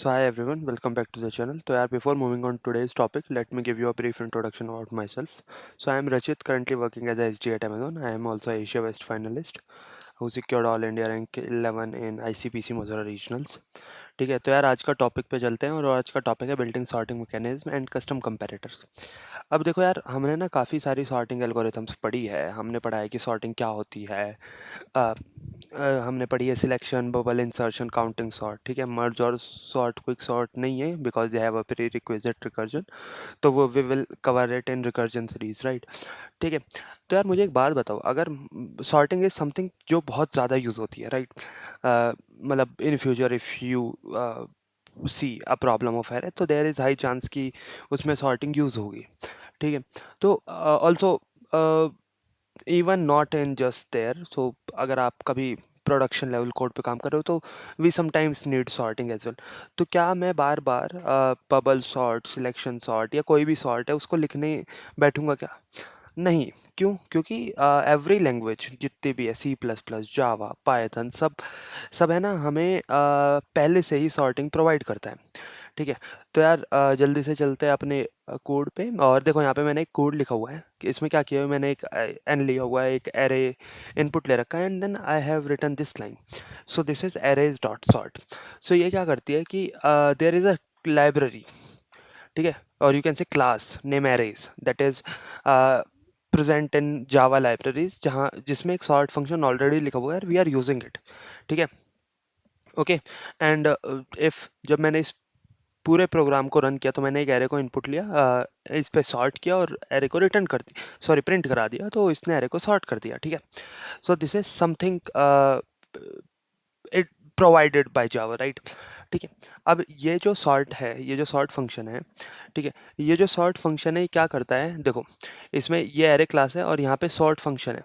So hi everyone, welcome back to the channel. So yeah, before moving on to today's topic, let me give you a brief introduction about myself. So I am Rachit, currently working as a SG at Amazon. I am also a Asia West finalist who secured All India rank 11 in ICPC Mozilla Regionals. ठीक है, तो यार आज का topic पे चलते हैं और आज का टॉपिक है building sorting mechanism and custom comparators. अब देखो यार, हमने ना काफ़ी सारी सॉर्टिंग एल्गोरिथम्स पढ़ी है। हमने पढ़ा है कि सॉर्टिंग क्या होती है। अ, हमने पढ़ी है selection, bubble, insertion, counting sort. ठीक है, मर्ज और सॉर्ट क्विक सॉर्ट नहीं है because they have a prerequisite recursion. तो वो we will cover it in recursion series, right. ठीक है, तो यार मुझे एक बात बताओ, अगर सॉर्टिंग इज समथिंग जो बहुत ज़्यादा यूज़ होती है, राइट। मतलब in future if you see a problem of error, तो देयर इज़ हाई चांस कि उसमें सॉर्टिंग यूज़ होगी। ठीक है, तो also even not in just there, so अगर आप कभी प्रोडक्शन लेवल कोड पे काम कर रहे हो तो we sometimes need sorting as well. तो क्या मैं बार बार बबल सॉर्ट, सिलेक्शन सॉर्ट या कोई भी सॉर्ट है उसको लिखने बैठूंगा क्या? नहीं। क्यों? क्योंकि एवरी लैंग्वेज जितनी भी है, सी प्लस प्लस, जावा, पाइथन, सब सब है ना, हमें पहले से ही सॉर्टिंग प्रोवाइड करता है। ठीक है, तो यार जल्दी से चलते हैं अपने कोड पे। और देखो यहाँ पे मैंने एक कोड लिखा हुआ है कि इसमें क्या किया है, मैंने एक एन लिया हुआ है, एक एरे इनपुट ले रखा है, and then I have written this line. So this is arrays dot sort. So ये क्या करती है कि देयर इज अ लाइब्रेरी, ठीक है, और you can say class name arrays that is present in Java libraries, जहाँ जिसमें एक सॉर्ट फंक्शन ऑलरेडी लिखा हुआ है, वी आर यूजिंग इट। ठीक है, ओके। एंड इफ जब मैंने इस पूरे प्रोग्राम को रन किया तो मैंने एक एरे को इनपुट लिया, इस पे सॉर्ट किया और एरे को रिटर्न कर दी, सॉरी प्रिंट करा दिया, तो इसने एरे को सॉर्ट कर दिया। ठीक है, सो this is something it provided by Java, right. ठीक है, अब ये जो सॉर्ट है, ये जो सॉर्ट फंक्शन है, ठीक है, ये जो सॉर्ट फंक्शन है ये क्या करता है, देखो इसमें ये एरे क्लास है और यहाँ पे सॉर्ट फंक्शन है।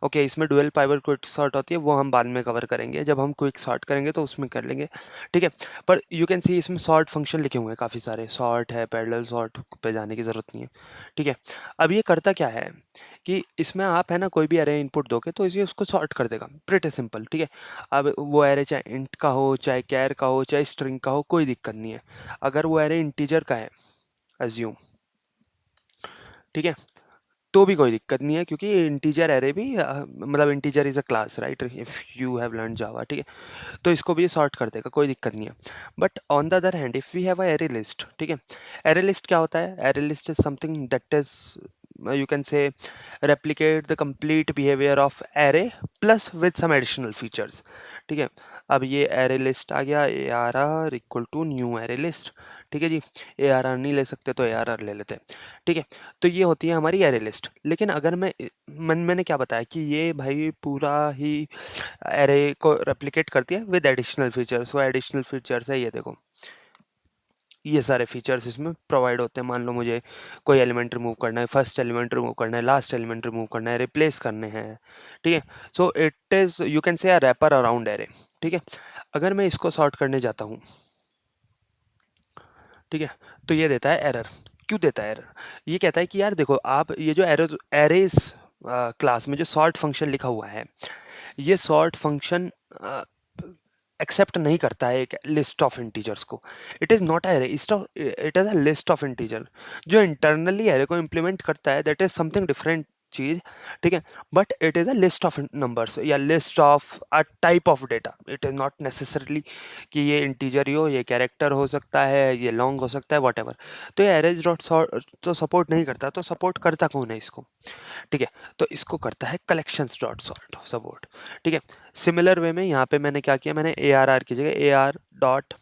ओके, इसमें डुअल पाइवट क्विक सॉर्ट होती है, वो हम बाद में कवर करेंगे, जब हम क्विक सॉर्ट करेंगे तो उसमें कर लेंगे। ठीक है, पर यू कैन सी इसमें सॉर्ट फंक्शन लिखे हुए हैं काफ़ी सारे, सॉर्ट है, पैरेलल सॉर्ट पे जाने की ज़रूरत नहीं है। ठीक है, अब ये करता क्या है कि इसमें आप है ना कोई भी एरे इनपुट दोगे तो इसे उसको सॉर्ट कर देगा, प्रिटी सिंपल। ठीक है, अब वो एरे चाहे इंट का हो, चाहे कैर का हो, चाहे स्ट्रिंग का हो, कोई दिक्कत नहीं है। अगर वो एरे इंटीजर का है, अज्यूम, ठीक है, तो भी कोई दिक्कत नहीं है, क्योंकि इंटीजर एरे भी मतलब integer is a class, right, if you have learn Java. ठीक है, तो इसको भी सॉर्ट कर देगा, कोई दिक्कत नहीं है। But on the other hand if we have a array list, ठीक है, एरे लिस्ट क्या होता है? Array list is something that is you can say replicate the complete behavior of array plus with some additional features। ठीक है, अब ये array list आ गया, A R R equal to new array list. ठीक है जी, ए आर आर नहीं ले सकते तो ए आर आर ले लेते हैं। ठीक है, तो ये होती है हमारी एरे लिस्ट। लेकिन अगर मैंने क्या बताया कि ये भाई पूरा ही एरे को रेप्लिकेट करती है विद एडिशनल फीचर्स। वो एडिशनल फीचर्स है, ये देखो, ये सारे फीचर्स इसमें प्रोवाइड होते हैं। मान लो मुझे कोई एलिमेंट रिमूव करना है, फर्स्ट एलिमेंट रिमूव करना है, लास्ट एलिमेंट रिमूव करना है, रिप्लेस करने हैं। ठीक है, so it is you can say a rapper around array. ठीक है, अगर मैं इसको सॉर्ट करने जाता हूँ, ठीक है, तो ये देता है एरर। क्यों देता है एरर? ये कहता है कि यार देखो, आप ये जो एरेज क्लास में जो सॉर्ट फंक्शन लिखा हुआ है, ये सॉर्ट फंक्शन एक्सेप्ट नहीं करता है एक लिस्ट ऑफ इंटीजर्स को। It is not array, it is a list of integer. जो इंटरनली एरे को इम्प्लीमेंट करता है दैट इज समथिंग डिफरेंट चीज। ठीक है, but it is a list of numbers या list of a type of data. It is not necessarily कि ये इंटीजर ही हो, ये कैरेक्टर हो सकता है, ये लॉन्ग हो सकता है, वट एवर। तो ये एरेज डॉट तो सपोर्ट नहीं करता, तो सपोर्ट करता कौन है इसको? ठीक है, तो इसको करता है कलेक्शंस डॉट सॉर्ट सपोर्ट। ठीक है, सिमिलर वे में यहाँ पे मैंने क्या किया, मैंने ए आर आर की जगह ए आर डॉट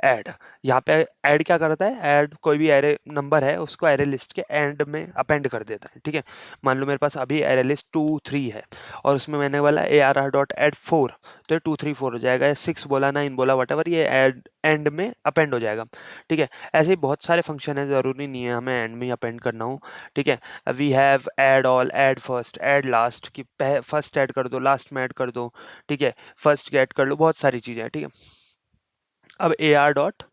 ऐड। यहाँ पे ऐड क्या करता है? ऐड कोई भी एरे नंबर है उसको एरे लिस्ट के एंड में अपेंड कर देता है। ठीक है, मान लो मेरे पास अभी एरे लिस्ट 2 3 है और उसमें मैंने बोला A R R dot add 4, तो ये 2 3 4 हो जाएगा, 6 बोला, 9 बोला, वट एवर, ये एड एंड में अपेंड हो जाएगा। ठीक है, ऐसे ही बहुत सारे फंक्शन है, ज़रूरी नहीं है हमें एंड में ही अपेंड करना हो। ठीक है, we have add all, add first, add last, कि फर्स्ट ऐड कर दो, लास्ट में ऐड कर दो। ठीक है, फर्स्ट गेट कर लो, बहुत सारी चीज़ें हैं। ठीक है, अब A R dot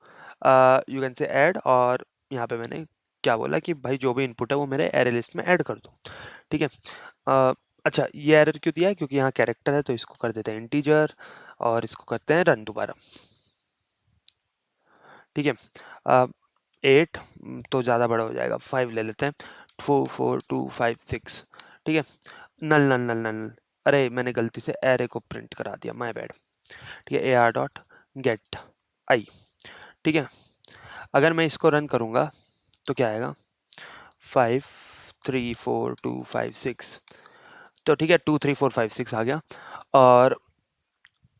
U can say add, और यहाँ पे मैंने क्या बोला कि भाई जो भी इनपुट है वो मेरे एरे लिस्ट में ऐड कर दो। ठीक है, अच्छा ये एरर क्यों दिया है? क्योंकि यहाँ कैरेक्टर है, तो इसको कर देते हैं इंटीजर और इसको करते हैं रन दोबारा। ठीक है। 8 तो ज़्यादा बड़ा हो जाएगा, 5 ले लेते हैं। 4 4 2 5 6। ठीक है। नल नल नल नल, अरे मैंने गलती से एरे को प्रिंट करा दिया, माय बैड। ठीक है, AR.get i। ठीक है, अगर मैं इसको रन करूँगा तो क्या आएगा, 5 3 4 2 5 6। तो ठीक है, 2 3 4 5 6 आ गया। और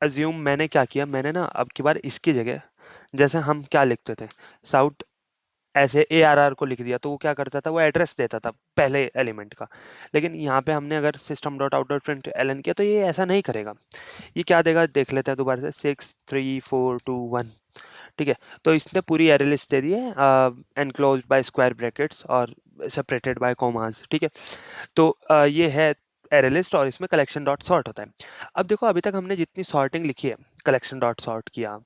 अज्यूम मैंने क्या किया, मैंने ना अब की बार इसकी जगह, जैसे हम क्या लिखते थे, साउथ ऐसे ARR को लिख दिया तो वो क्या करता था, वो एड्रेस देता था पहले एलिमेंट का। लेकिन यहाँ पे हमने अगर system dot out dot print L N किया तो ये ऐसा नहीं करेगा। ये क्या देगा देख लेते हैं दोबारा से, 6 3 4 2 1। ठीक है, तो इसने पूरी एरे लिस्ट दे दी है, एनक्लोज्ड बाय स्क्वायर ब्रैकेट्स और सेपरेटेड बाय कॉमास। ठीक है, तो ये है एरे लिस्ट और इसमें कलेक्शन डॉट सॉर्ट होता है। अब देखो अभी तक हमने जितनी सॉर्टिंग लिखी है, कलेक्शन डॉट सॉर्ट किया,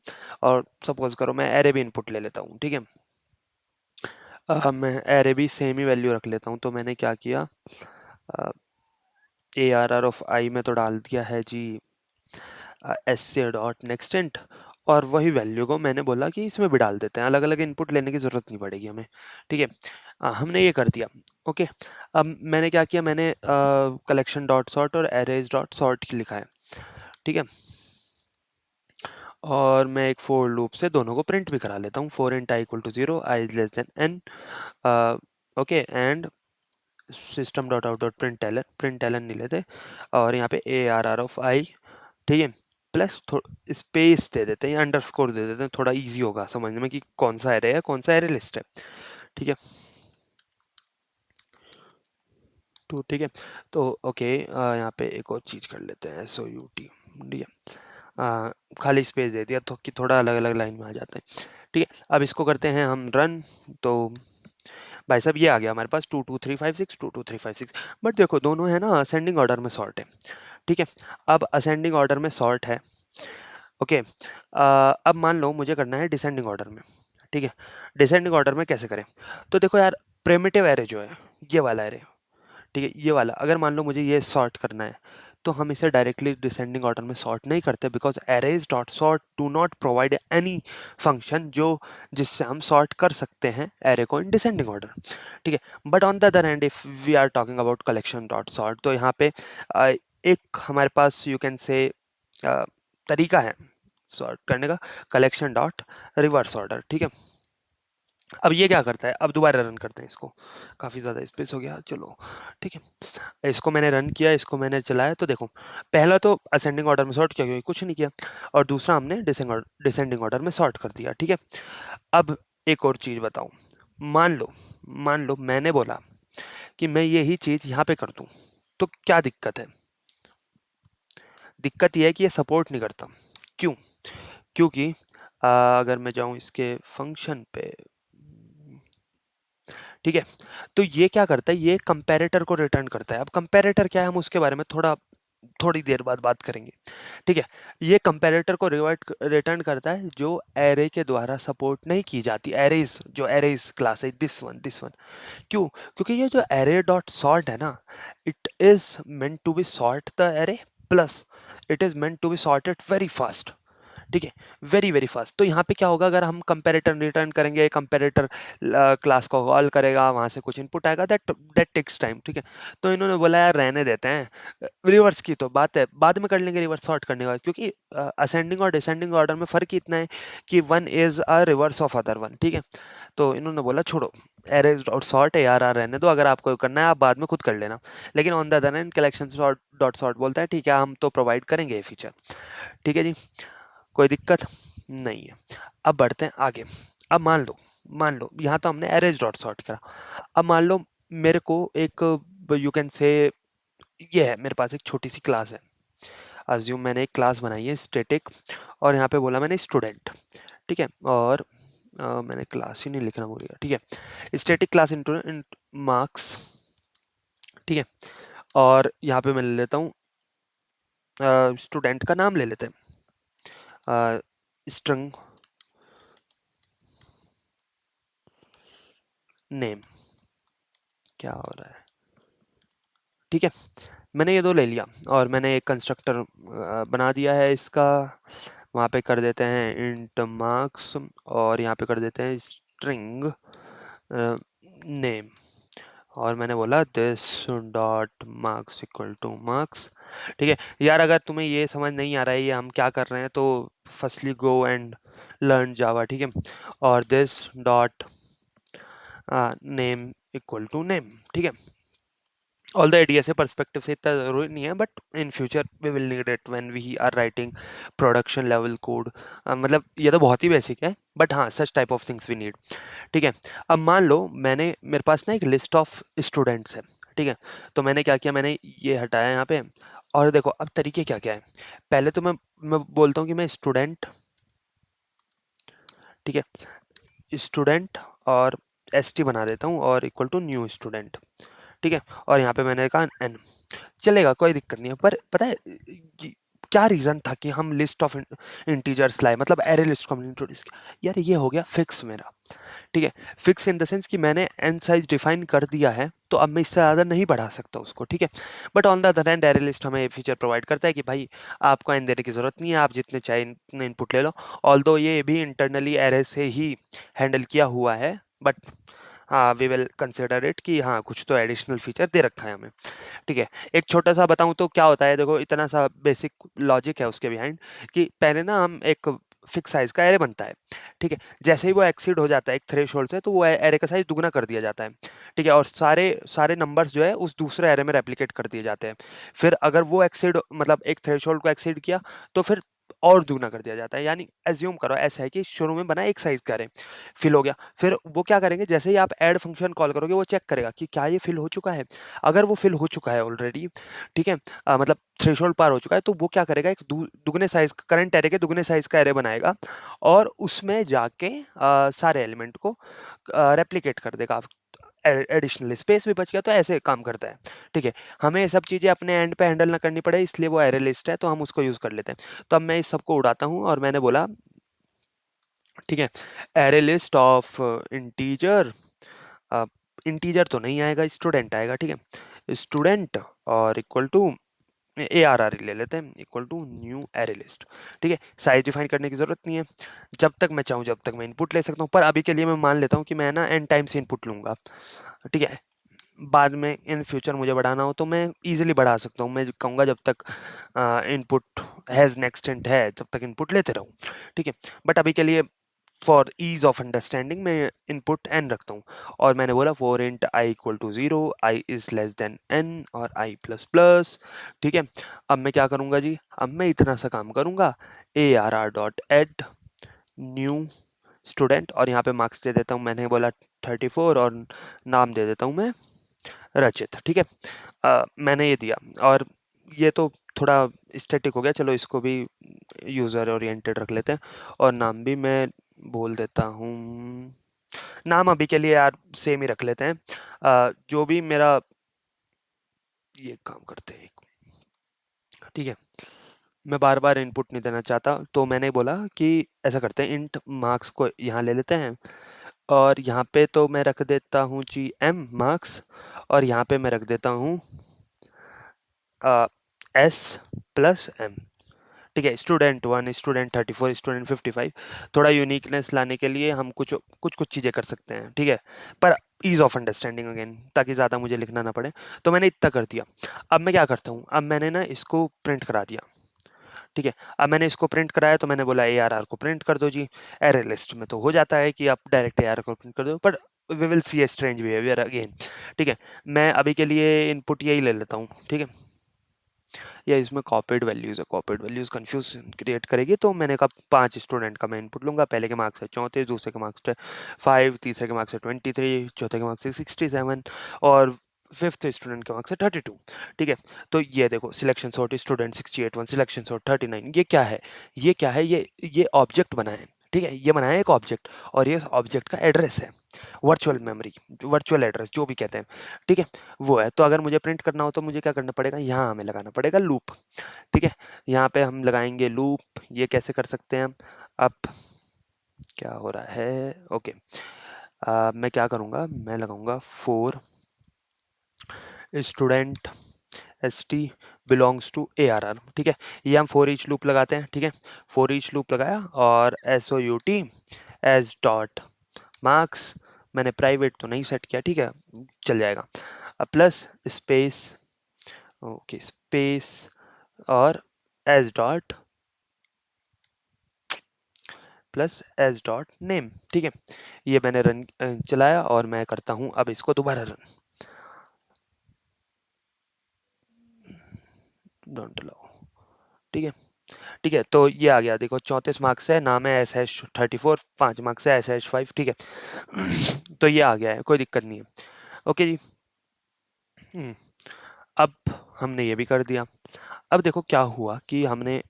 और सपोज करो मैं एरे भी इनपुट ले लेता हूँ। ठीक है, मैं एरे भी सेम ही वैल्यू रख लेता हूँ। तो मैंने क्या किया, ARR ऑफ आई में तो डाल दिया है जी एस से डॉट नेक्स्टेंट, और वही वैल्यू को मैंने बोला कि इसमें भी डाल देते हैं, अलग अलग इनपुट लेने की ज़रूरत नहीं पड़ेगी हमें। ठीक है, हमने ये कर दिया। ओके, अब मैंने क्या किया, मैंने कलेक्शन डॉट सॉर्ट और एरेज डॉट सॉर्ट लिखा है। ठीक है, और मैं एक फोर लूप से दोनों को प्रिंट भी करा लेता हूँ। 4 int i = 0, i is less than n। Okay, and system dot out dot print L N नहीं लेते, और यहाँ पे ARR ऑफ आई। ठीक है, प्लस स्पेस दे देते हैं, अंडरस्कोर दे देते हैं, थोड़ा इजी होगा समझने में कि कौन सा एरे है कौन सा एरे लिस्ट है। ठीक है, तो ठीक है, तो ओके, यहाँ पे एक और चीज़ कर लेते हैं, SOUT। ठीक है, खाली स्पेस दे दिया तो कि थोड़ा अलग अलग लाइन में आ जाता है। ठीक है, अब इसको करते हैं हम रन। तो भाई साहब ये आ गया हमारे पास 2 2 3 5 6, 2 2 3 5 6। बट देखो दोनों है ना असेंडिंग ऑर्डर में सॉर्ट है। ठीक है, अब असेंडिंग ऑर्डर में सॉर्ट है। ओके, अब मान लो मुझे करना है डिसेंडिंग ऑर्डर में। ठीक है, डिसेंडिंग ऑर्डर में कैसे करें, तो देखो यार, प्रिमिटिव एरे जो है, ये वाला एरे, ठीक है, ये वाला, अगर मान लो मुझे ये सॉर्ट करना है तो हम इसे डायरेक्टली डिसेंडिंग ऑर्डर में सॉर्ट नहीं करते, because arrays dot sort do not provide any function जो जिससे हम सॉर्ट कर सकते हैं एरे को इन डिसेंडिंग ऑर्डर। ठीक है, but on the other hand if we are talking about collection dot sort, तो यहाँ पे एक हमारे पास यू कैन से तरीका है सॉर्ट करने का, कलेक्शन डॉट रिवर्स ऑर्डर। ठीक है, अब ये क्या करता है, अब दोबारा रन करते हैं इसको, काफ़ी ज़्यादा स्पेस हो गया, चलो। ठीक है, इसको मैंने रन किया, इसको मैंने चलाया, तो देखो पहला तो असेंडिंग ऑर्डर में सॉर्ट किया, क्योंकि कुछ नहीं किया, और दूसरा हमने डिसेंडिंग ऑर्डर में सॉर्ट कर दिया। ठीक है, अब एक और चीज़ बताऊं, मान लो मैंने बोला कि मैं यही चीज़ यहाँ पे कर दूं, तो क्या दिक्कत है, दिक्कत यह है कि ये सपोर्ट नहीं करता। क्यों, क्योंकि अगर मैं जाऊं इसके फंक्शन पे, ठीक है, तो ये क्या करता है, ये कंपैरेटर को रिटर्न करता है। अब कंपैरेटर क्या है, हम उसके बारे में थोड़ी देर बाद बात करेंगे। ठीक है, ये कंपैरेटर को रिटर्न करता है जो एरे के द्वारा सपोर्ट नहीं की जाती, एरेज, जो एरेज क्लास है, दिस वन। क्यों, क्योंकि ये जो एरे डॉट सॉर्ट है ना, it is meant to be sort the array, plus it is meant to be sorted very fast. ठीक है, वेरी वेरी फास्ट। तो यहाँ पे क्या होगा, अगर हम कंपैरेटर रिटर्न करेंगे, कंपैरेटर क्लास को कॉल करेगा, वहाँ से कुछ इनपुट आएगा, दैट दैट टेक्स टाइम। ठीक है, तो इन्होंने बोला यार रहने देते हैं, रिवर्स की तो बात है, बाद में कर लेंगे रिवर्स सॉर्ट करने के बाद, क्योंकि असेंडिंग और डिसेंडिंग ऑर्डर में फ़र्क ही इतना है कि one is a reverse of other one. ठीक है, तो इन्होंने बोला छोड़ो, एरेज डॉट सॉर्ट है यार, रहने दो, अगर आपको करना है आप बाद में खुद कर लेना। लेकिन on the other hand collection dot sort बोलता है ठीक है, हम तो प्रोवाइड करेंगे ये फीचर। ठीक है जी, कोई दिक्कत नहीं है। अब बढ़ते हैं आगे। अब मान लो यहाँ तो हमने अरेज डॉट सॉर्ट करा। अब मान लो मेरे को एक, यू कैन से, ये है मेरे पास एक छोटी सी क्लास है। अज्यूम मैंने एक क्लास बनाई है स्टैटिक, और यहाँ पे बोला मैंने स्टूडेंट। ठीक है, और मैंने क्लास ही नहीं लिखना भूल गया। ठीक है, स्टैटिक क्लास इंटू मार्क्स। ठीक है, और यहाँ पे मैं ले लेता हूँ स्टूडेंट का नाम ले लेते हैं, स्ट्रिंग नेम। क्या हो रहा है, ठीक है, मैंने ये दो ले लिया, और मैंने एक कंस्ट्रक्टर बना दिया है इसका, वहाँ पे कर देते हैं इंट मार्क्स और यहाँ पे कर देते हैं स्ट्रिंग नेम और मैंने बोला this dot marks equal two marks. ठीक है यार, अगर तुम्हें ये समझ नहीं आ रहा है ये हम क्या कर रहे हैं तो firstly go and learn Java. ठीक है, और this dot name equal to name. ठीक है, ऑल द डीएसए पर्सपेक्टिव से इतना जरूरी नहीं है, but in future we will need it when we are writing production level code. मतलब ये तो बहुत ही बेसिक है, बट हाँ such type of things we need. ठीक है, अब मान लो मेरे पास ना एक लिस्ट ऑफ स्टूडेंट्स है। ठीक है, तो मैंने क्या किया, मैंने ये हटाया यहाँ पे। और देखो अब तरीके क्या क्या है। पहले तो मैं बोलता हूँ कि मैं स्टूडेंट, ठीक है, स्टूडेंट और एस टी बना देता हूँ और इक्वल टू न्यू स्टूडेंट। ठीक है, और यहाँ पे मैंने कहा एन, चलेगा कोई दिक्कत नहीं है। पर पता है क्या रीजन था कि हम लिस्ट ऑफ इंटीजर्स लाए, मतलब एरे लिस्ट को हमने इंट्रोड्यूस किया। यार ये हो गया फिक्स मेरा। ठीक है, फिक्स इन द सेंस कि मैंने एन साइज डिफाइन कर दिया है, तो अब मैं इससे ज़्यादा नहीं बढ़ा सकता उसको। ठीक है, but on the other hand array list हमें ये फीचर प्रोवाइड करता है कि भाई आपको एन देने की ज़रूरत नहीं है, आप जितने चाहे इतने इनपुट ले लो। ऑल्दो ये भी इंटरनली एरे से ही हैंडल किया हुआ है, बट हाँ वी विल कंसिडर इट कि हाँ कुछ तो एडिशनल फीचर दे रखा है हमें। ठीक है, एक छोटा सा बताऊं तो क्या होता है, देखो इतना सा बेसिक लॉजिक है उसके बिहाइंड कि पहले ना हम एक फिक्स साइज का एरे बनता है। ठीक है, जैसे ही वो एक्सीड हो जाता है एक थ्रेशोल्ड से, तो वो एरे का साइज दुगना कर दिया जाता है। ठीक है, और सारे सारे नंबर्स जो है उस दूसरे एरे में रेप्लिकेट कर दिए जाते हैं। फिर अगर वो एक्सीड, मतलब एक थ्रेशोल्ड को एक्सीड किया, तो फिर और दुगना कर दिया जाता है। यानी एज्यूम करो ऐसा है कि शुरू में बना एक साइज का एरे, फिल हो गया, फिर वो क्या करेंगे, जैसे ही आप ऐड फंक्शन कॉल करोगे वो चेक करेगा कि क्या ये फिल हो चुका है। अगर वो फिल हो चुका है ऑलरेडी, ठीक है, मतलब थ्रेशोल्ड पार हो चुका है, तो वो क्या करेगा, एक दुगने साइज, करंट एरे के दुगने साइज का एरे बनाएगा और उसमें जाके सारे एलिमेंट को रेप्लिकेट कर देगा। एडिशनल स्पेस भी बच गया, तो ऐसे काम करता है। ठीक है, हमें ये सब चीज़ें अपने एंड पे हैंडल ना करनी पड़े, इसलिए वो एरे लिस्ट है तो हम उसको यूज़ कर लेते हैं। तो अब मैं इस सबको उड़ाता हूँ और मैंने बोला, ठीक है, array list of integer, integer तो नहीं आएगा, स्टूडेंट आएगा। ठीक है, स्टूडेंट और equal to A R R ले लेते हैं, equal to new array list. ठीक है, साइज डिफाइन करने की जरूरत नहीं है, जब तक मैं चाहूँ जब तक मैं इनपुट ले सकता हूँ। पर अभी के लिए मैं मान लेता हूँ कि मैं ना एन टाइम से इनपुट लूंगा। ठीक है, बाद में इन फ्यूचर मुझे बढ़ाना हो तो मैं इजीली बढ़ा सकता हूँ। मैं कहूँगा जब तक इनपुट हैज़ नेक्स्ट इंट है तब तक इनपुट लेते रहूँ। ठीक है, बट अभी के लिए फॉर ईज ऑफ अंडरस्टैंडिंग मैं इनपुट एन रखता हूँ। और मैंने बोला for int I equal to 0, I is less than N और आई प्लस प्लस। ठीक है, अब मैं क्या करूँगा जी, अब मैं इतना सा काम करूँगा, A R R dot add new student और यहाँ पे मार्क्स दे देता हूँ, मैंने बोला 34 और नाम दे देता हूँ मैं रचित। ठीक है, मैंने ये दिया और ये तो थोड़ा स्टैटिक हो गया, चलो इसको भी यूज़र ओरिएंटेड रख लेते हैं। और नाम भी मैं बोल देता हूँ, नाम अभी के लिए यार सेम ही रख लेते हैं। जो भी मेरा, ये काम करते हैं, ठीक है, मैं बार बार इनपुट नहीं देना चाहता, तो मैंने बोला कि ऐसा करते हैं, इंट मार्क्स को यहाँ ले लेते हैं और यहाँ पे तो मैं रख देता हूँ जी एम मार्क्स और यहाँ पे मैं रख देता हूँ एस प्लस एम। ठीक है, स्टूडेंट 1, स्टूडेंट 34, स्टूडेंट 55। थोड़ा यूनिकनेस लाने के लिए हम कुछ कुछ कुछ चीज़ें कर सकते हैं। ठीक है, पर ईज ऑफ अंडरस्टैंडिंग अगेन, ताकि ज़्यादा मुझे लिखना ना पड़े, तो मैंने इतना कर दिया। अब मैं क्या करता हूँ, अब मैंने ना इसको प्रिंट करा दिया। ठीक है, अब मैंने इसको प्रिंट कराया तो मैंने बोला ए आर आर को प्रिंट कर दो जी। एरे लिस्ट में तो हो जाता है कि आप डायरेक्ट ए आर को प्रिंट कर दो, पर we will see a strange behaviour again. ठीक है, मैं अभी के लिए इनपुट यही ले लेता हूँ। ठीक है, या इसमें कॉपीड वैल्यूज़ है, कॉपीड वैल्यूज़ कंफ्यूजन क्रिएट करेगी, तो मैंने कहा 5 स्टूडेंट का मैं इनपुट लूंगा। पहले के मार्क्स है 34, दूसरे के मार्क्स है 5, तीसरे के मार्क्स है 23, चौथे के मार्क्स है 67 और फिफ्थ स्टूडेंट के मार्क्स है 32। ठीक है, तो ये देखो, selection sort student 68 1, selection sort 39। ये क्या है, ये क्या है, ये ऑब्जेक्ट बना है। ठीक है, ये बनाया एक ऑब्जेक्ट और ये ऑब्जेक्ट का एड्रेस है, वर्चुअल मेमोरी, वर्चुअल एड्रेस जो भी कहते हैं। ठीक है, वो है। तो अगर मुझे प्रिंट करना हो तो मुझे क्या करना पड़ेगा, यहाँ हमें लगाना पड़ेगा लूप। ठीक है, यहाँ पे हम लगाएंगे लूप। ये कैसे कर सकते हैं हम, अब क्या हो रहा है, ओके, मैं क्या करूँगा, मैं लगाऊंगा for student S T belongs to ARR, ठीक है। ये हम फॉर ईच लूप लगाते हैं, ठीक है। फॉर ईच लूप लगाया और SOUT एज डॉट मार्क्स, मैंने प्राइवेट तो नहीं सेट किया, ठीक है, चल जाएगा। प्लस स्पेस, ओके स्पेस, और S dot plus S dot name, ठीक है। ये मैंने रन चलाया और मैं करता हूँ अब इसको दोबारा रन, डोंट अलाउ, ठीक है। ठीक है, तो ये आ गया, देखो 34 मार्क्स है, नाम है SH34, 5 मार्क्स है SH5, ठीक है। तो ये आ गया है, कोई दिक्कत नहीं है। ओके जी। हम्म, अब हमने ये भी कर दिया। अब देखो क्या हुआ कि हमने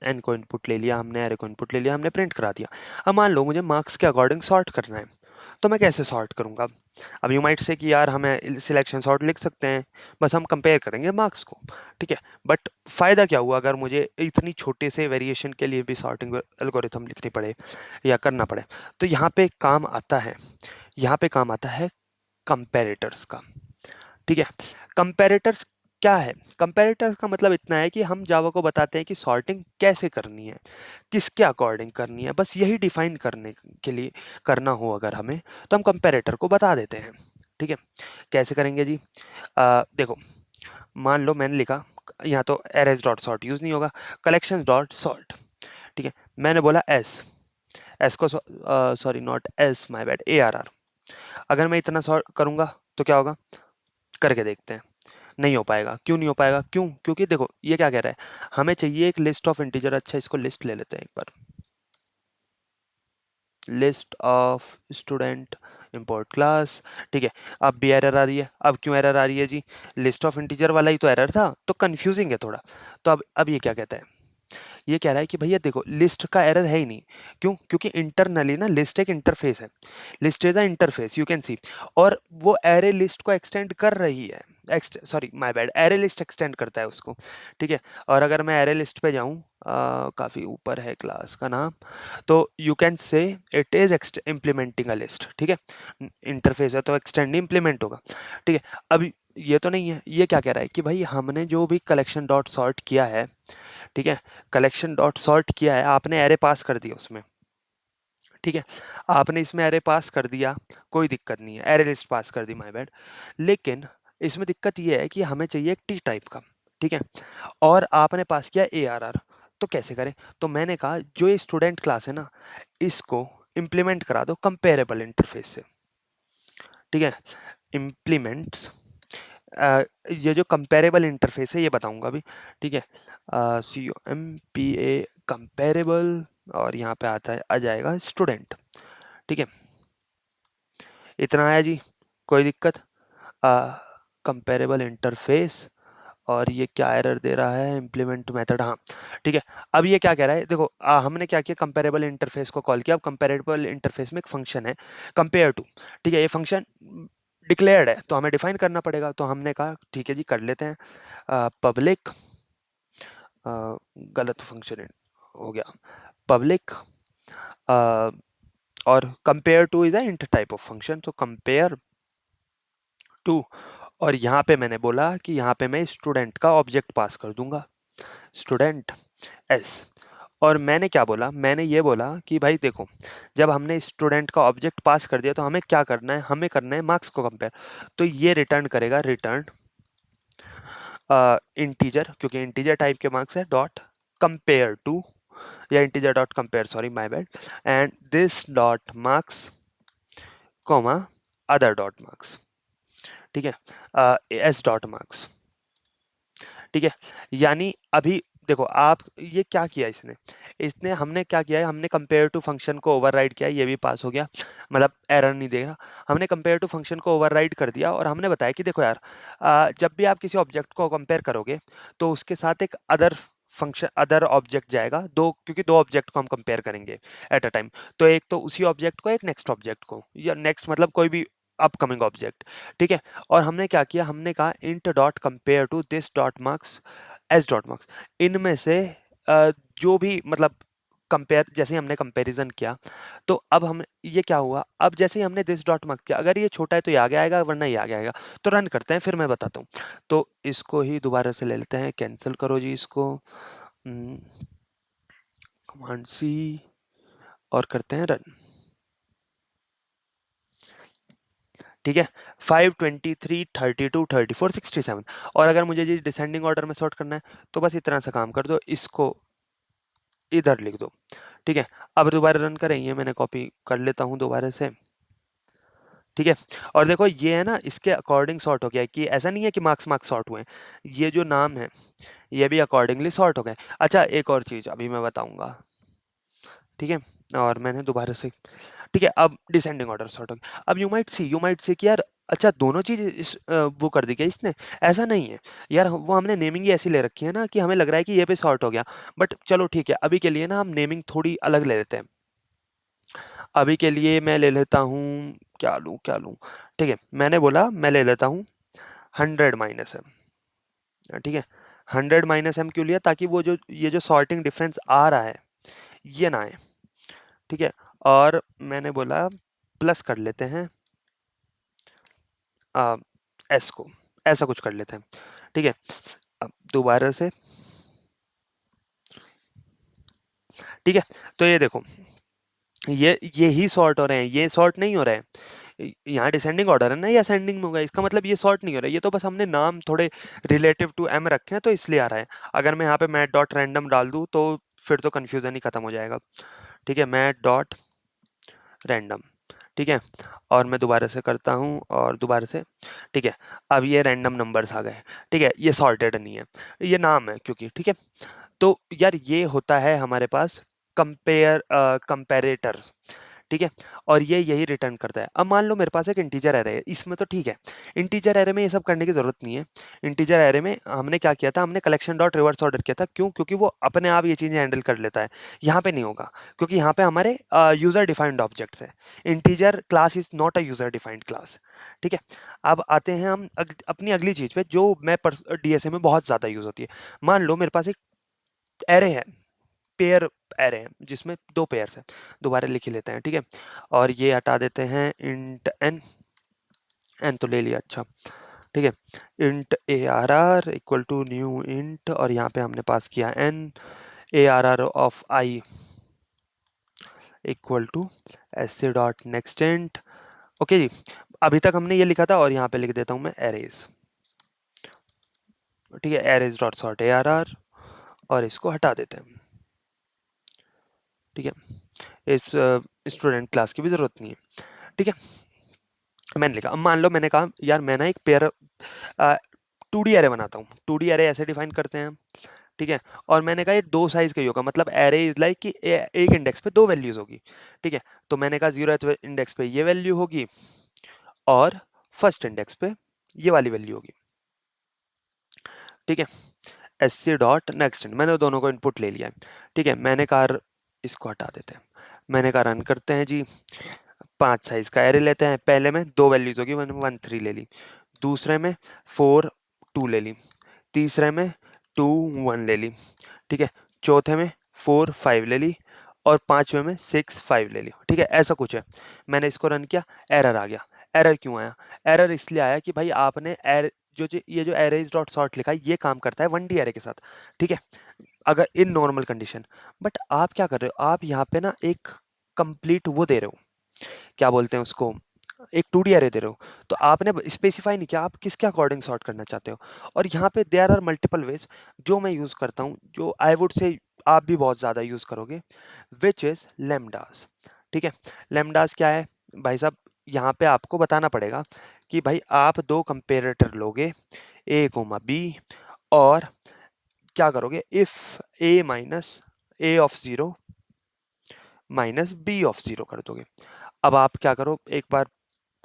n को इनपुट ले लिया, हमने array को इनपुट ले लिया, हमने प्रिंट करा दिया। अब मान लो मुझे मार्क्स के अकॉर्डिंग सॉर्ट करना है, तो मैं कैसे सॉर्ट करूंगा? अब यू माइट से कि यार हमें सिलेक्शन सॉर्ट लिख सकते हैं, बस हम कंपेयर करेंगे मार्क्स को, ठीक है। बट फायदा क्या हुआ अगर मुझे इतनी छोटे से वेरिएशन के लिए भी सॉर्टिंग एल्गोरिथम लिखनी पड़े या करना पड़े? तो यहाँ पे काम आता है, यहाँ पे काम आता है कंपेरेटर्स का, ठीक है। कंपेरेटर्स क्या है? कंपेरेटर्स का मतलब इतना है कि हम जावा को बताते हैं कि सॉर्टिंग कैसे करनी है, किसके अकॉर्डिंग करनी है, बस यही डिफाइन करने के लिए करना हो अगर हमें, तो हम कंपेरेटर को बता देते हैं, ठीक है। कैसे करेंगे जी? देखो, मान लो मैंने लिखा, यहाँ तो एरेज डॉट सॉर्ट यूज नहीं होगा, कलेक्शन डॉट सॉर्ट, ठीक है। मैंने बोला एस, एस को sorry not S, my bad, ARR। अगर मैं इतना सॉर्ट करूंगा तो क्या होगा, करके देखते हैं। नहीं हो पाएगा। क्यों नहीं हो पाएगा? क्योंकि देखो ये क्या कह रहा है, हमें चाहिए एक लिस्ट ऑफ इंटीजर। अच्छा, इसको लिस्ट ले लेते हैं एक बार, list of student import class, ठीक है। अब भी एरर आ रही है। अब क्यों एरर आ रही है जी? लिस्ट ऑफ इंटीजर वाला ही तो एरर था, तो कंफ्यूजिंग है थोड़ा। तो अब ये क्या कहता है, ये कह रहा है कि भैया देखो लिस्ट का एरर है ही नहीं। क्यों? क्योंकि इंटरनली ना लिस्ट एक इंटरफेस है, list is a interface, you can see. और वो एरे लिस्ट को एक्सटेंड कर रही है, sorry my bad, array list extend करता है उसको, ठीक है। और अगर मैं एरे लिस्ट पे जाऊं, काफी ऊपर है क्लास का नाम, तो you can say it is implementing a list, ठीक है। इंटरफेस है तो एक्सटेंड इम्प्लीमेंट होगा, ठीक है। अब ये तो नहीं है, ये क्या कह रहा है कि भाई हमने जो भी कलेक्शन डॉट सॉर्ट किया है, ठीक है, कलेक्शन डॉट सॉर्ट किया है, आपने एरे पास कर दिया उसमें, ठीक है। आपने इसमें एरे पास कर दिया, कोई दिक्कत नहीं है, एरे लिस्ट पास कर दी, माय बैड। लेकिन इसमें दिक्कत ये है कि हमें चाहिए एक टी टाइप का, ठीक है, और आपने पास किया ARR। तो कैसे करें? तो मैंने कहा जो ये स्टूडेंट क्लास है ना, इसको इम्प्लीमेंट करा दो कंपेरेबल इंटरफेस से, ठीक है। इम्प्लीमेंट्स, ये जो कंपेरेबल इंटरफेस है ये बताऊंगा अभी, ठीक है। COMPA कंपेरेबल, और यहाँ पे आता है, आ जाएगा स्टूडेंट, ठीक है। इतना आया जी, कोई दिक्कत? कंपेरेबल इंटरफेस, और ये क्या एरर दे रहा है, इम्प्लीमेंट मेथड, हाँ, ठीक है। अब ये क्या कह रहा है, देखो हमने क्या किया, कंपेरेबल इंटरफेस को कॉल किया। अब कंपेरेबल इंटरफेस में एक फंक्शन है कंपेयर टू, ठीक है। ये फंक्शन डिक्लेयर्ड है तो हमें डिफाइन करना पड़ेगा, तो हमने कहा ठीक है जी, कर लेते हैं। पब्लिक, गलत फंक्शन हो गया, पब्लिक, और compare two is a int type of function, तो कंपेयर टू, और यहाँ पे मैंने बोला कि यहाँ पे मैं स्टूडेंट का ऑब्जेक्ट पास कर दूंगा, स्टूडेंट एस। और मैंने क्या बोला, मैंने ये बोला कि भाई देखो, जब हमने स्टूडेंट का ऑब्जेक्ट पास कर दिया तो हमें क्या करना है, हमें करना है मार्क्स को कंपेयर। तो ये रिटर्न करेगा, रिटर्न इंटीजर, क्योंकि इंटीजर टाइप के मार्क्स है, डॉट कंपेयर टू, या integer dot compare, sorry my bad, and this dot marks comma other dot marks, ठीक है, एस डॉट मार्क्स, ठीक है। यानी अभी देखो आप, ये क्या किया इसने, इसने हमने क्या किया है, हमने कंपेयर टू फंक्शन को ओवरराइड किया, ये भी पास हो गया, मतलब एरर नहीं देगा। हमने कंपेयर टू फंक्शन को ओवरराइड कर दिया, और हमने बताया कि देखो यार, जब भी आप किसी ऑब्जेक्ट को कंपेयर करोगे तो उसके साथ एक अदर फंक्शन, अदर ऑब्जेक्ट जाएगा, दो, क्योंकि दो ऑब्जेक्ट को हम कंपेयर करेंगे एट अ टाइम। तो एक तो उसी ऑब्जेक्ट को, एक नेक्स्ट ऑब्जेक्ट को, या नेक्स्ट मतलब कोई भी अपकमिंग ऑब्जेक्ट, ठीक है। और हमने क्या किया, हमने कहा int dot compare to this dot marks S dot marks, इनमें से जो भी मतलब कंपेयर, जैसे ही हमने कंपैरिजन किया तो अब हम ये क्या हुआ, अब जैसे ही हमने दिस डॉट मार्क किया, अगर ये छोटा है तो ये आगे आएगा वरना ये आगे आएगा। तो रन करते हैं, फिर मैं बताता हूँ। तो इसको ही दोबारा से ले लेते हैं, कैंसिल करो जी इसको, कमांड सी, और करते हैं रन। ठीक है, 5, 23, 32, 34, 67। और अगर मुझे जी डिसेंडिंग ऑर्डर में सॉर्ट करना है तो बस इतना सा काम कर दो, इसको इधर लिख दो। ठीक है, अब दोबारा रन करें, ये मैंने कॉपी कर लेता हूँ दोबारा से। ठीक है, और देखो ये है ना, इसके अकॉर्डिंग सॉर्ट हो गया है, कि ऐसा नहीं है कि मार्क्स मार्क्स सॉर्ट हुए हैं, ये जो नाम है ये भी अकॉर्डिंगली सॉर्ट हो गए। अच्छा, एक और चीज़ अभी मैं बताऊंगा। ठीक है, और मैंने दोबारा से, ठीक है, अब डिसेंडिंग ऑर्डर सॉर्ट हो गया। अब यू माइट से कि यार अच्छा दोनों चीज वो कर दी क्या इसने, ऐसा नहीं है यार, वो हमने नेमिंग ही ऐसी ले रखी है ना कि हमें लग रहा है कि ये पे सॉर्ट हो गया। बट चलो ठीक है, अभी के लिए ना हम नेमिंग थोड़ी अलग ले लेते हैं। अभी के लिए मैं ले लेता हूँ, क्या लूँ। ठीक है, मैंने बोला मैं ले लेता हूँ 100 - m। ठीक है, 100 - m क्यों लिया, ताकि वो जो ये जो सॉर्टिंग डिफरेंस आ रहा है ये ना आए। ठीक है, और मैंने बोला प्लस कर लेते हैं एस को, ऐसा कुछ कर लेते हैं। ठीक है, अब दोबारा से, ठीक है, तो ये देखो, ये ही सॉर्ट हो रहे हैं, ये सॉर्ट नहीं हो रहे हैं। यहाँ डिसेंडिंग ऑर्डर है ना, ये असेंडिंग में होगा, इसका मतलब ये सॉर्ट नहीं हो रहा है, ये तो बस हमने नाम थोड़े रिलेटिव टू एम रखे हैं तो इसलिए आ रहा है। अगर मैं यहाँ पे मैट डॉट रैंडम डाल दूँ तो फिर तो कन्फ्यूजन ही खत्म हो जाएगा। ठीक है, मैट डॉट रैंडम। ठीक है, और मैं दोबारा से करता हूँ और दोबारा से। ठीक है, अब ये रैंडम नंबर्स आ गए। ठीक है, ये सॉर्टेड नहीं है, ये नाम है क्योंकि, ठीक है। तो यार ये होता है हमारे पास कंपेरेटर्स। ठीक है, और ये यही रिटर्न करता है। अब मान लो मेरे पास एक इंटीजर एरे है, इसमें तो ठीक है, इंटीजर एरे में ये सब करने की जरूरत नहीं है। इंटीजर एरे में हमने क्या किया था, हमने कलेक्शन डॉट रिवर्स ऑर्डर किया था, क्यों, क्योंकि वो अपने आप ये चीजें हैंडल कर लेता है। यहाँ पे नहीं होगा, क्योंकि यहाँ पे हमारे यूजर डिफाइंड ऑब्जेक्ट्स है। Integer class is not a user defined class. ठीक है, अब आते हैं हम अपनी अगली चीज पे, जो मैं डीएसए में बहुत ज्यादा यूज होती है। मान लो मेरे पास एक एरे है, पेयर एरे है, जिसमें दो पेयर्स है, दोबारा लिख ही लेते हैं। ठीक है, और ये हटा देते हैं इंट एन, एन तो ले लिया, अच्छा। ठीक है, int A R R equal to new int, और यहाँ पे हमने पास किया N, A R R of I equal to S C dot next int. Okay जी, अभी तक हमने ये लिखा था, और यहाँ पे लिख देता हूँ मैं एरेज। ठीक है, arrays dot sort A R R, और इसको हटा देते हैं। ठीक है, इस स्टूडेंट क्लास की भी जरूरत नहीं है। ठीक है, मैंने लिखा, अब मान लो मैंने कहा यार मैं ना एक पेयर 2D एरे बनाता हूँ। 2D एरे ऐसे डिफाइन करते हैं। ठीक है, और मैंने कहा ये दो साइज का ही होगा, मतलब एरे इज लाइक कि एक इंडेक्स पे दो वैल्यूज होगी। ठीक है, तो मैंने कहा 0th इंडेक्स पे ये वैल्यू होगी, और फर्स्ट इंडेक्स पे ये वाली वैल्यू होगी। ठीक है, एस सी डॉट नेक्स्ट, मैंने दोनों को इनपुट ले लिया है। ठीक है, मैंने कहा इसको हटा देते हैं, मैंने कहा रन करते हैं जी। 5 साइज का एरे लेते हैं, पहले में दो वैल्यूज होगी, 1 1 3 ले ली, दूसरे में 4 2 ले ली, तीसरे में 2 1 ले ली। ठीक है, चौथे में 4 5 ले ली, और पांचवे में 6 5 ले ली। ठीक है, ऐसा कुछ है। मैंने इसको रन किया, एरर आ गया। एरर क्यों आया, एरर इसलिए आया कि भाई आपने ये जो एरेज डॉट सॉर्ट लिखा है ये काम करता है 1D एरे के साथ। ठीक है, अगर इन नॉर्मल कंडीशन, बट आप क्या कर रहे हो, आप यहाँ पे ना एक कंप्लीट वो दे रहे हो, क्या बोलते हैं उसको, एक 2D एरे दे रहे हो, तो आपने स्पेसिफाई नहीं किया आप किसके अकॉर्डिंग सॉर्ट करना चाहते हो। और यहाँ पे देयर आर मल्टीपल वेज, जो मैं यूज करता हूँ, जो आई वुड से आप भी बहुत ज्यादा यूज करोगे, विच इज लेमडास। ठीक है, लेमडास क्या है भाई साहब, यहाँ पे आपको बताना पड़ेगा कि भाई आप दो कंपेरेटर लोगे, ए कोमा बी, और क्या करोगे, if A minus A of zero minus B of zero कर दोगे। अब आप क्या करो, एक बार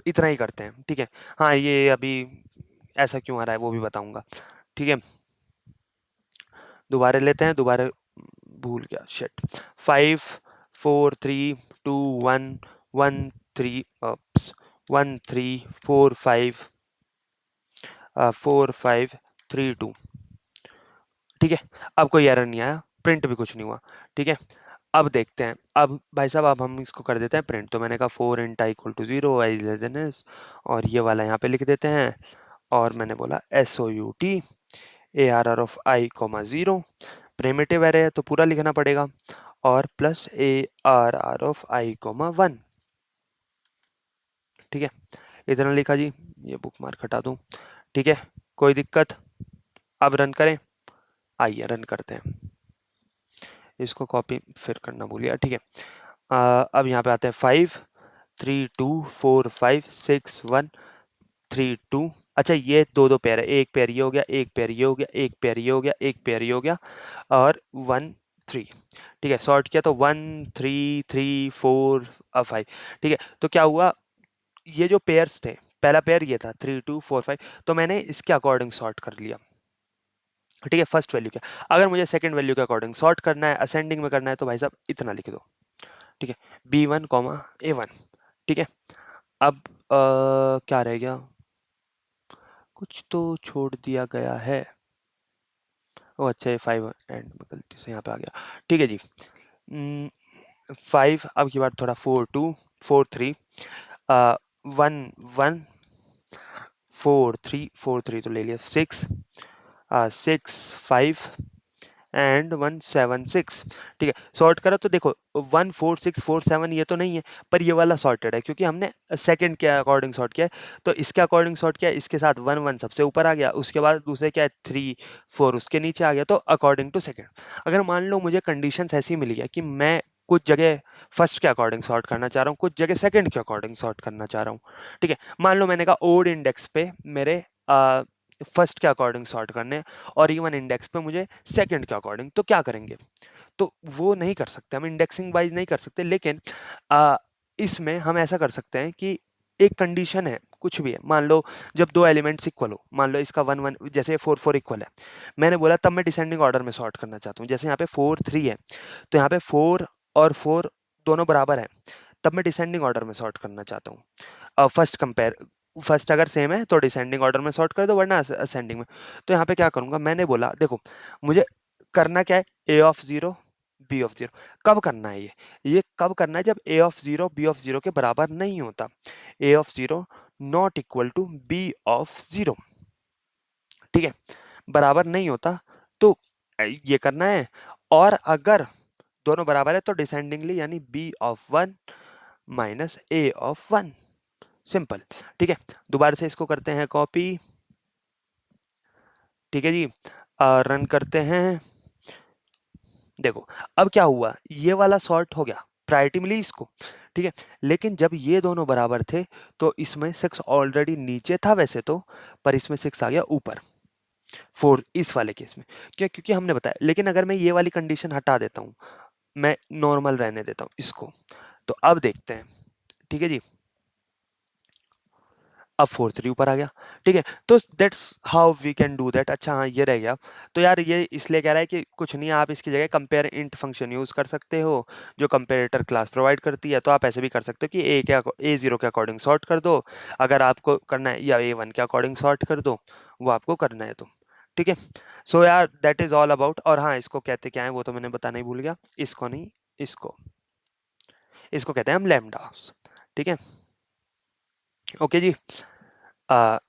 इतना ही करते हैं। ठीक है, हाँ ये अभी ऐसा क्यों आ रहा है वो भी बताऊंगा। ठीक है, दोबारा लेते हैं, दोबारा भूल गया, शिट। 5 4 3 2 1 1 3 1 3 4 5 4 5 3 2। ठीक है, अब कोई एरर नहीं आया, प्रिंट भी कुछ नहीं हुआ। ठीक है, अब देखते हैं, अब भाई साहब अब हम इसको कर देते हैं प्रिंट। तो मैंने कहा 4 int i equal to 0 i less than S, और ये वाला यहाँ पे लिख देते हैं। और मैंने बोला S O U T A R R of I comma 0, primitive array है तो पूरा लिखना पड़ेगा, और plus A R R of I comma 1। ठीक है, इतना लिखा जी। ये बुक मार्क हटा दूं, ठीक है, कोई दिक्कत। अब रन करें, आइए रन करते हैं। इसको कॉपी फिर करना भूल गया, ठीक है। अब यहाँ पे आते हैं 5 3 2 4 5 6 1 3 2। अच्छा, ये दो दो पेयर है, एक पेयर ये हो गया, एक पेयर ये हो गया, एक पेयर ये हो गया, एक पेयर ये हो गया, और 1 3। ठीक है, सॉर्ट किया तो 1 3 3 4 5। ठीक है, तो क्या हुआ, ये जो पेयर्स थे, पहला पेयर ये था 3 2 4 5, तो मैंने इसके अकॉर्डिंग सॉर्ट कर लिया। ठीक है, फर्स्ट वैल्यू क्या, अगर मुझे सेकंड वैल्यू के अकॉर्डिंग सॉर्ट करना है, असेंडिंग में करना है, तो भाई साहब इतना लिख दो। ठीक है, B1 कॉमा A1। ठीक है, अब क्या रह गया, कुछ तो छोड़ दिया गया है। ओ अच्छा, ये 5 एंड में गलती से यहाँ पे आ गया। ठीक है जी, 5, अब की बार थोड़ा 4 2 4 3 1 1 4 3 तो ले लिया 6 6 5 एंड 1 7 6। ठीक है, सॉर्ट करो तो देखो 1 4 6 4 7 ये तो नहीं है, पर ये वाला सॉर्टेड है क्योंकि हमने सेकंड के अकॉर्डिंग सॉर्ट किया है। तो इसके अकॉर्डिंग सॉर्ट किया है, इसके साथ 1 1 सबसे ऊपर आ गया, उसके बाद दूसरे क्या है 3 4 उसके नीचे आ गया, तो अकॉर्डिंग टू सेकंड। अगर मान लो मुझे कंडीशंस ऐसी मिली है कि मैं कुछ जगह फर्स्ट के अकॉर्डिंग सॉर्ट करना चाह रहा हूँ, कुछ जगह सेकंड के अकॉर्डिंग सॉर्ट करना चाह रहा हूँ। ठीक है, मान लो मैंने कहा ओड इंडेक्स पे मेरे फर्स्ट के अकॉर्डिंग सॉर्ट करने हैं, और इवन इंडेक्स पे मुझे सेकंड के अकॉर्डिंग, तो क्या करेंगे, तो वो नहीं कर सकते, हम इंडेक्सिंग वाइज नहीं कर सकते। लेकिन आ, इसमें हम ऐसा कर सकते हैं कि एक कंडीशन है, कुछ भी है, मान लो जब दो एलिमेंट्स इक्वल हो, मान लो इसका 1 1 जैसे 4 4 इक्वल है, मैंने बोला तब मैं डिसेंडिंग ऑर्डर में सॉर्ट करना चाहता हूँ। जैसे यहाँ पे 4 3 है, तो यहाँ पे 4 और 4 दोनों बराबर है, तब मैं डिसेंडिंग ऑर्डर में सॉर्ट करना चाहता हूँ। फर्स्ट अगर सेम है तो डिसेंडिंग ऑर्डर में सॉर्ट कर दो, वरना असेंडिंग में। तो यहाँ पे क्या करूंगा, मैंने बोला देखो मुझे करना क्या है, A of zero B of zero. कब करना है ये कब करना है, जब A of zero B of zero के बराबर नहीं होता, A of zero not equal to B of zero. ठीक है, बराबर नहीं होता तो ये करना है, और अगर दोनों बराबर है तो डिसेंडिंगली, यानी B of one minus A of one, simple. ठीक है, दोबारा से इसको करते हैं कॉपी। ठीक है जी, रन करते हैं। देखो अब क्या हुआ, ये वाला सॉर्ट हो गया, प्रायोरिटी मिली इसको। ठीक है, लेकिन जब ये दोनों बराबर थे तो इसमें 6 ऑलरेडी नीचे था वैसे तो, पर इसमें 6 आ गया ऊपर 4 इस वाले केस में। क्यों, क्योंकि हमने बताया। लेकिन अगर मैं ये वाली कंडीशन हटा देता हूँ, मैं नॉर्मल रहने देता हूँ इसको, तो अब देखते हैं। ठीक है जी, अब 4 3 ऊपर आ गया। ठीक है, तो that's how we can do that. अच्छा हाँ, ये रह गया। तो यार ये इसलिए कह रहा है कि कुछ नहीं, आप इसकी जगह कंपेयर इंट फंक्शन यूज़ कर सकते हो, जो कंपेरेटर क्लास प्रोवाइड करती है। तो आप ऐसे भी कर सकते हो कि ए जीरो के अकॉर्डिंग सॉर्ट कर दो, अगर आपको करना है, या ए वन के अकॉर्डिंग सॉर्ट कर दो, वो आपको करना है तो। ठीक है, सो यार दैट इज ऑल अबाउट। और हाँ, इसको कहते क्या है वो तो मैंने बताना ही भूल गया। इसको नहीं, इसको इसको कहते हैं हम लैम्डास। ठीक है, ओके जी।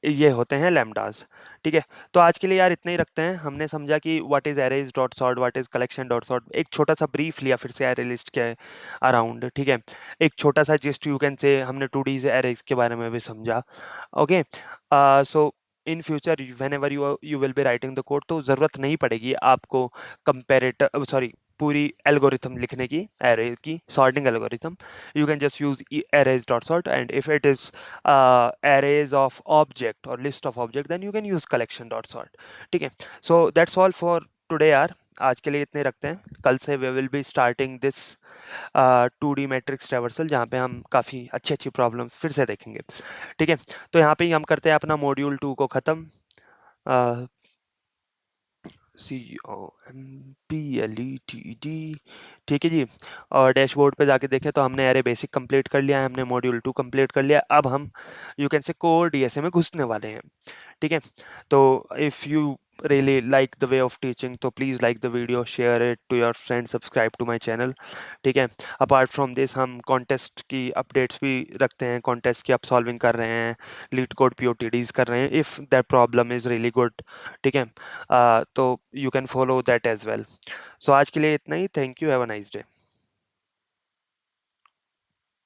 ये होते हैं लैम्डास। ठीक है, तो आज के लिए यार इतना ही रखते हैं। हमने समझा कि what is arrays dot sort, what is collection dot sort, एक छोटा सा ब्रीफ लिया फिर से एरे लिस्ट के अराउंड। ठीक है, एक छोटा सा जस्ट यू कैन से हमने 2D's एरेज के बारे में भी समझा। Okay, so in future when ever you will be writing the code, तो ज़रूरत नहीं पड़ेगी आपको कंपेरेटर, सॉरी, पूरी एल्गोरिथम लिखने की, एरे की sorting algorithm. You can just use arrays dot sort, and if it is arrays of object or list of object, then you can use collection dot sort. ठीक है, so that's all for today यार। आज के लिए इतने रखते हैं। कल से we will be starting this 2D matrix traversal, जहाँ पे हम काफ़ी अच्छी अच्छी प्रॉब्लम्स फिर से देखेंगे। ठीक है, तो यहाँ पे ही हम करते हैं अपना मॉड्यूल 2 को ख़त्म। COMPLETD। ठीक है जी, और डैशबोर्ड पे जाके देखें तो हमने एरे बेसिक कंप्लीट कर लिया है, हमने मॉड्यूल 2 कंप्लीट कर लिया। अब हम you can say core DSA में घुसने वाले हैं। ठीक है, तो if you really like the way of teaching, तो please like the video, share it to your friends, subscribe to my channel. ठीक है. अपार्ट फ्रॉम दिस हम कॉन्टेस्ट की अपडेट्स भी रखते हैं, कॉन्टेस्ट की आप सॉल्विंग कर रहे हैं, लीड कोड POTDs कर रहे हैं, if that problem is really good. ठीक है. तो you can follow that as well. So आज के लिए इतना ही. Thank you. Have a nice day.